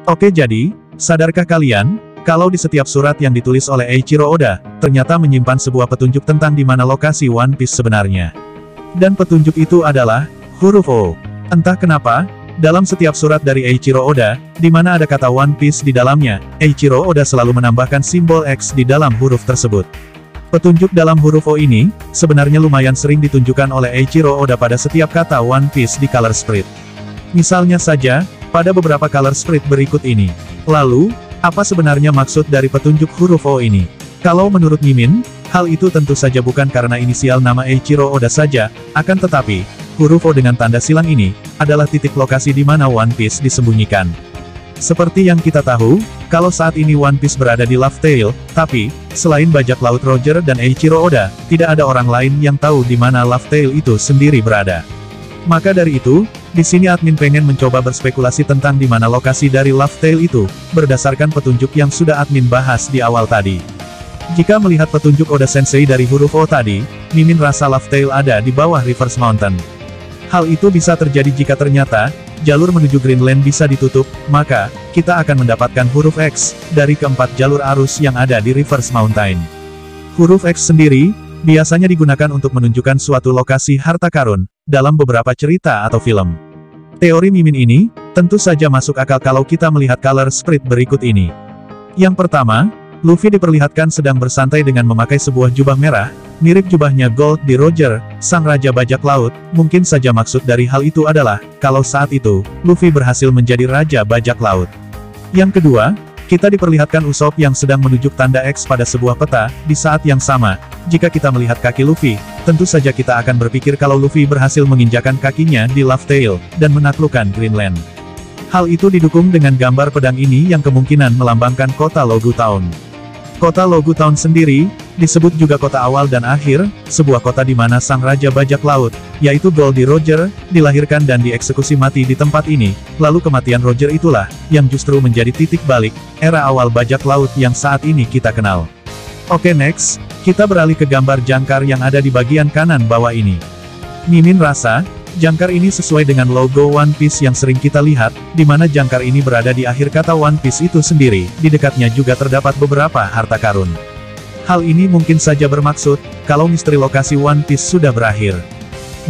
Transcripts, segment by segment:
Oke, jadi, sadarkah kalian, kalau di setiap surat yang ditulis oleh Eiichiro Oda, ternyata menyimpan sebuah petunjuk tentang di mana lokasi One Piece sebenarnya. Dan petunjuk itu adalah huruf O. Entah kenapa, dalam setiap surat dari Eiichiro Oda, di mana ada kata One Piece di dalamnya, Eiichiro Oda selalu menambahkan simbol X di dalam huruf tersebut. Petunjuk dalam huruf O ini, sebenarnya lumayan sering ditunjukkan oleh Eiichiro Oda pada setiap kata One Piece di color spread. Misalnya saja, pada beberapa color spread berikut ini. Lalu, apa sebenarnya maksud dari petunjuk huruf O ini? Kalau menurut Mimin, hal itu tentu saja bukan karena inisial nama Eiichiro Oda saja, akan tetapi, huruf O dengan tanda silang ini, adalah titik lokasi di mana One Piece disembunyikan. Seperti yang kita tahu, kalau saat ini One Piece berada di Laugh Tale, tapi, selain bajak laut Roger dan Eiichiro Oda, tidak ada orang lain yang tahu di mana Laugh Tale itu sendiri berada. Maka dari itu, di sini admin pengen mencoba berspekulasi tentang di mana lokasi dari Laugh Tale itu, berdasarkan petunjuk yang sudah admin bahas di awal tadi. Jika melihat petunjuk Oda Sensei dari huruf O tadi, Mimin rasa Laugh Tale ada di bawah Reverse Mountain. Hal itu bisa terjadi jika ternyata, jalur menuju Greenland bisa ditutup, maka, kita akan mendapatkan huruf X, dari keempat jalur arus yang ada di Reverse Mountain. Huruf X sendiri, biasanya digunakan untuk menunjukkan suatu lokasi harta karun, dalam beberapa cerita atau film. Teori Mimin ini, tentu saja masuk akal kalau kita melihat color spread berikut ini. Yang pertama, Luffy diperlihatkan sedang bersantai dengan memakai sebuah jubah merah, mirip jubahnya Gold di Roger, sang Raja Bajak Laut. Mungkin saja maksud dari hal itu adalah, kalau saat itu, Luffy berhasil menjadi Raja Bajak Laut. Yang kedua, kita diperlihatkan Usopp yang sedang menunjuk tanda X pada sebuah peta. Di saat yang sama, jika kita melihat kaki Luffy, tentu saja kita akan berpikir kalau Luffy berhasil menginjakan kakinya di Laugh Tale, dan menaklukkan Greenland. Hal itu didukung dengan gambar pedang ini yang kemungkinan melambangkan kota Logu Town. Kota Logu Town sendiri, disebut juga kota awal dan akhir, sebuah kota di mana sang Raja Bajak Laut, yaitu Goldie Roger, dilahirkan dan dieksekusi mati di tempat ini. Lalu kematian Roger itulah, yang justru menjadi titik balik, era awal bajak laut yang saat ini kita kenal. Oke, next, kita beralih ke gambar jangkar yang ada di bagian kanan bawah ini. Mimin rasa, jangkar ini sesuai dengan logo One Piece yang sering kita lihat, di mana jangkar ini berada di akhir kata One Piece itu sendiri. Di dekatnya juga terdapat beberapa harta karun. Hal ini mungkin saja bermaksud, kalau misteri lokasi One Piece sudah berakhir.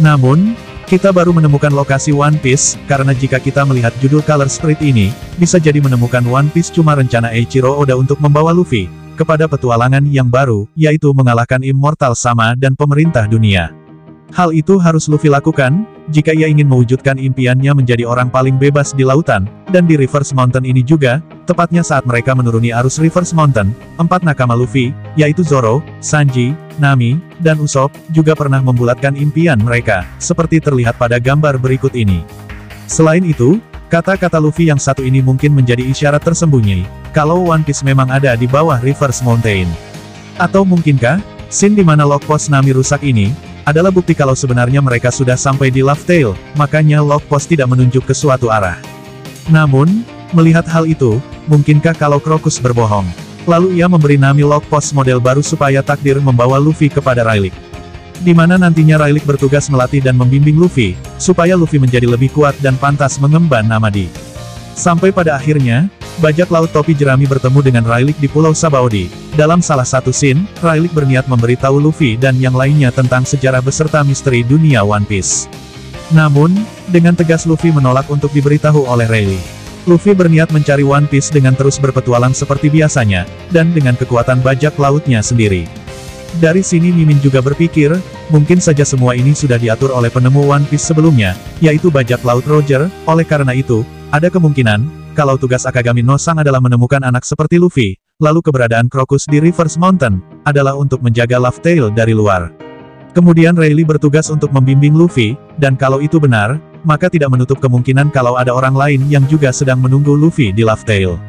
Namun, kita baru menemukan lokasi One Piece, karena jika kita melihat judul color spread ini, bisa jadi menemukan One Piece cuma rencana Eiichiro Oda untuk membawa Luffy kepada petualangan yang baru, yaitu mengalahkan Immortal Sama dan pemerintah dunia. Hal itu harus Luffy lakukan, jika ia ingin mewujudkan impiannya menjadi orang paling bebas di lautan, dan di Reverse Mountain ini juga, tepatnya saat mereka menuruni arus Reverse Mountain, 4 nakama Luffy, yaitu Zoro, Sanji, Nami, dan Usopp, juga pernah membulatkan impian mereka, seperti terlihat pada gambar berikut ini. Selain itu, kata-kata Luffy yang satu ini mungkin menjadi isyarat tersembunyi, kalau One Piece memang ada di bawah Reverse Mountain. Atau mungkinkah, scene di mana log post Nami rusak ini, adalah bukti kalau sebenarnya mereka sudah sampai di Laugh Tale, makanya log post tidak menunjuk ke suatu arah. Namun, melihat hal itu, mungkinkah kalau Crocus berbohong? Lalu ia memberi Nami log post model baru supaya takdir membawa Luffy kepada Rayleigh. Di mana nantinya Rayleigh bertugas melatih dan membimbing Luffy, supaya Luffy menjadi lebih kuat dan pantas mengemban nama Di. Sampai pada akhirnya, bajak laut topi jerami bertemu dengan Rayleigh di Pulau Sabaody. Dalam salah satu scene, Rayleigh berniat memberitahu Luffy dan yang lainnya tentang sejarah beserta misteri dunia One Piece. Namun, dengan tegas Luffy menolak untuk diberitahu oleh Rayleigh. Luffy berniat mencari One Piece dengan terus berpetualang seperti biasanya, dan dengan kekuatan bajak lautnya sendiri. Dari sini Mimin juga berpikir, mungkin saja semua ini sudah diatur oleh penemu One Piece sebelumnya, yaitu bajak laut Roger. Oleh karena itu, ada kemungkinan, kalau tugas Akagami no Sang adalah menemukan anak seperti Luffy, lalu keberadaan Crocus di Reverse Mountain, adalah untuk menjaga Laugh Tale dari luar. Kemudian Rayleigh bertugas untuk membimbing Luffy, dan kalau itu benar, maka tidak menutup kemungkinan kalau ada orang lain yang juga sedang menunggu Luffy di Laugh Tale.